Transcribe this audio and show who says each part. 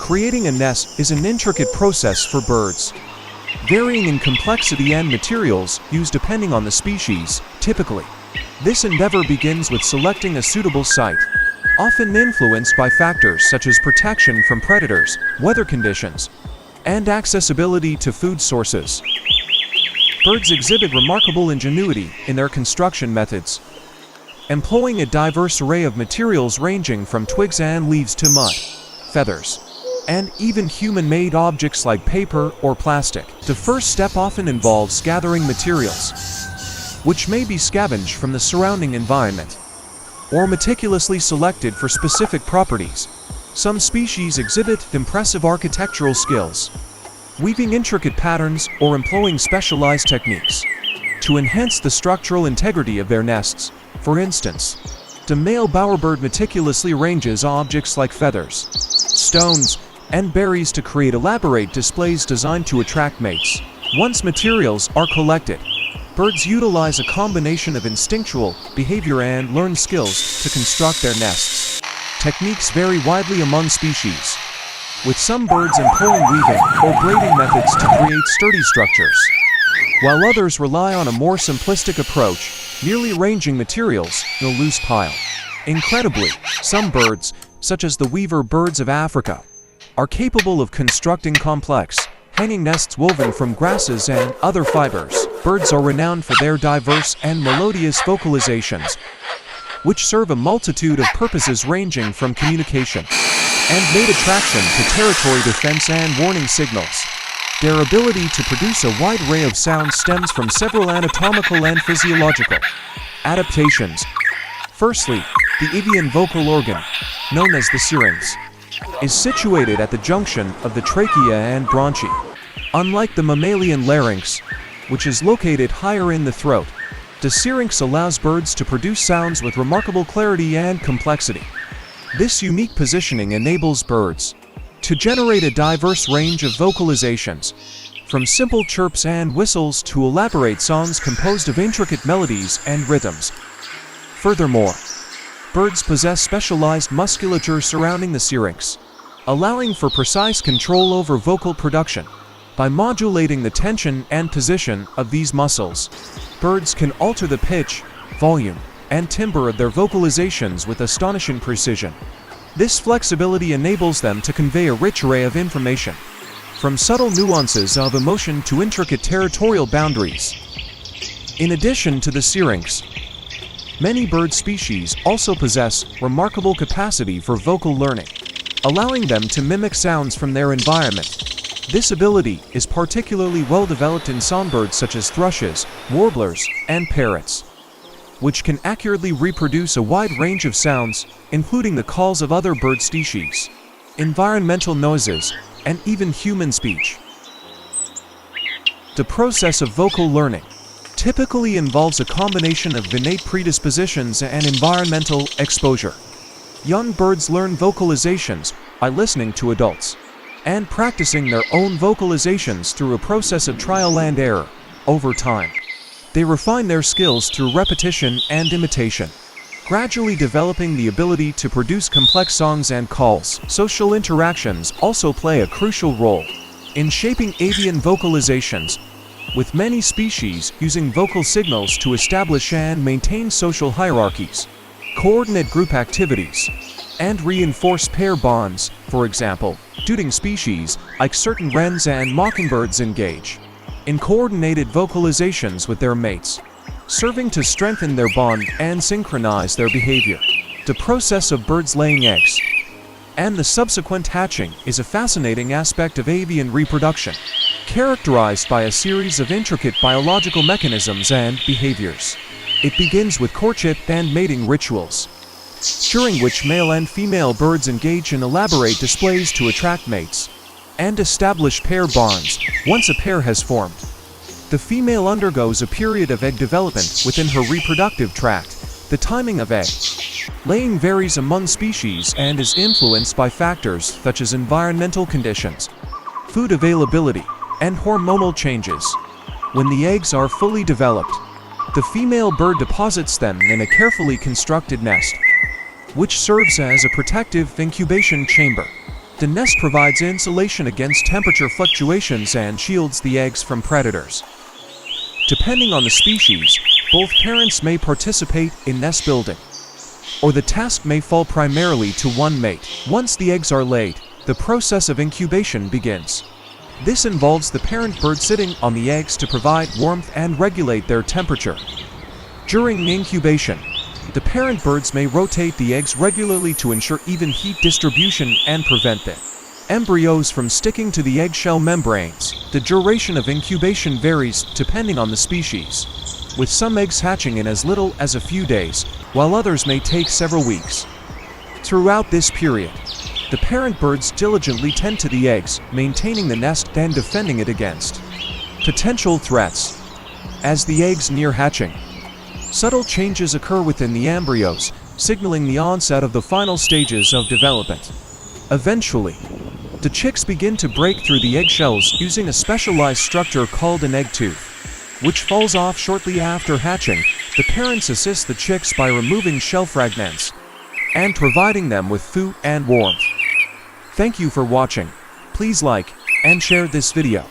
Speaker 1: Creating a nest is an intricate process for birds, varying in complexity and materials used depending on the species. Typically, this endeavor begins with selecting a suitable site, often influenced by factors such as protection from predators, weather conditions, and accessibility to food sources. Birds exhibit remarkable ingenuity in their construction methods, employing a diverse array of materials ranging from twigs and leaves to mud, feathers, and even human-made objects like paper or plastic. The first step often involves gathering materials, which may be scavenged from the surrounding environment, or meticulously selected for specific properties. Some species exhibit impressive architectural skills, weaving intricate patterns or employing specialized techniques to enhance the structural integrity of their nests. For instance, the male bowerbird meticulously arranges objects like feathers, stones, and berries to create elaborate displays designed to attract mates. Once materials are collected, birds utilize a combination of instinctual behavior and learned skills to construct their nests. Techniques vary widely among species, with some birds employing weaving or braiding methods to create sturdy structures, while others rely on a more simplistic approach, merely arranging materials in a loose pile. Incredibly, some birds, such as the weaver birds of Africa, are capable of constructing complex, hanging nests woven from grasses and other fibers. Birds are renowned for their diverse and melodious vocalizations, which serve a multitude of purposes ranging from communication and mate attraction to territory defense and warning signals. Their ability to produce a wide array of sounds stems from several anatomical and physiological adaptations. Firstly, the avian vocal organ, known as the syrinx, is situated at the junction of the trachea and bronchi. Unlike the mammalian larynx, which is located higher in the throat, the syrinx allows birds to produce sounds with remarkable clarity and complexity. This unique positioning enables birds to generate a diverse range of vocalizations, from simple chirps and whistles to elaborate songs composed of intricate melodies and rhythms. Furthermore, birds possess specialized musculature surrounding the syrinx, allowing for precise control over vocal production. By modulating the tension and position of these muscles, birds can alter the pitch, volume, and timbre of their vocalizations with astonishing precision. This flexibility enables them to convey a rich array of information, from subtle nuances of emotion to intricate territorial boundaries. In addition to the syrinx, many bird species also possess remarkable capacity for vocal learning, allowing them to mimic sounds from their environment. This ability is particularly well developed in songbirds such as thrushes, warblers, and parrots, which can accurately reproduce a wide range of sounds, including the calls of other bird species, environmental noises, and even human speech. The process of vocal learning typically involves a combination of innate predispositions and environmental exposure. Young birds learn vocalizations by listening to adults and practicing their own vocalizations through a process of trial and error. Over time, they refine their skills through repetition and imitation, gradually developing the ability to produce complex songs and calls. Social interactions also play a crucial role in shaping avian vocalizations, with many species using vocal signals to establish and maintain social hierarchies, coordinate group activities, and reinforce pair bonds. For example, duting species, like certain wrens and mockingbirds, engage in coordinated vocalizations with their mates, serving to strengthen their bond and synchronize their behavior. The process of birds laying eggs and the subsequent hatching is a fascinating aspect of avian reproduction, characterized by a series of intricate biological mechanisms and behaviors. It begins with courtship and mating rituals, during which male and female birds engage in elaborate displays to attract mates and establish pair bonds. Once a pair has formed, the female undergoes a period of egg development within her reproductive tract. The timing of egg laying varies among species and is influenced by factors such as environmental conditions, food availability, and hormonal changes. When the eggs are fully developed, the female bird deposits them in a carefully constructed nest, which serves as a protective incubation chamber. The nest provides insulation against temperature fluctuations and shields the eggs from predators. Depending on the species, both parents may participate in nest building, or the task may fall primarily to one mate. Once the eggs are laid, the process of incubation begins. This involves the parent bird sitting on the eggs to provide warmth and regulate their temperature. During incubation, the parent birds may rotate the eggs regularly to ensure even heat distribution and prevent the embryos from sticking to the eggshell membranes. The duration of incubation varies depending on the species, with some eggs hatching in as little as a few days, while others may take several weeks. Throughout this period, the parent birds diligently tend to the eggs, maintaining the nest and defending it against potential threats. As the eggs near hatching, subtle changes occur within the embryos, signaling the onset of the final stages of development. Eventually, the chicks begin to break through the eggshells using a specialized structure called an egg tooth, which falls off shortly after hatching. The parents assist the chicks by removing shell fragments and providing them with food and warmth. Thank you for watching. Please like and share this video.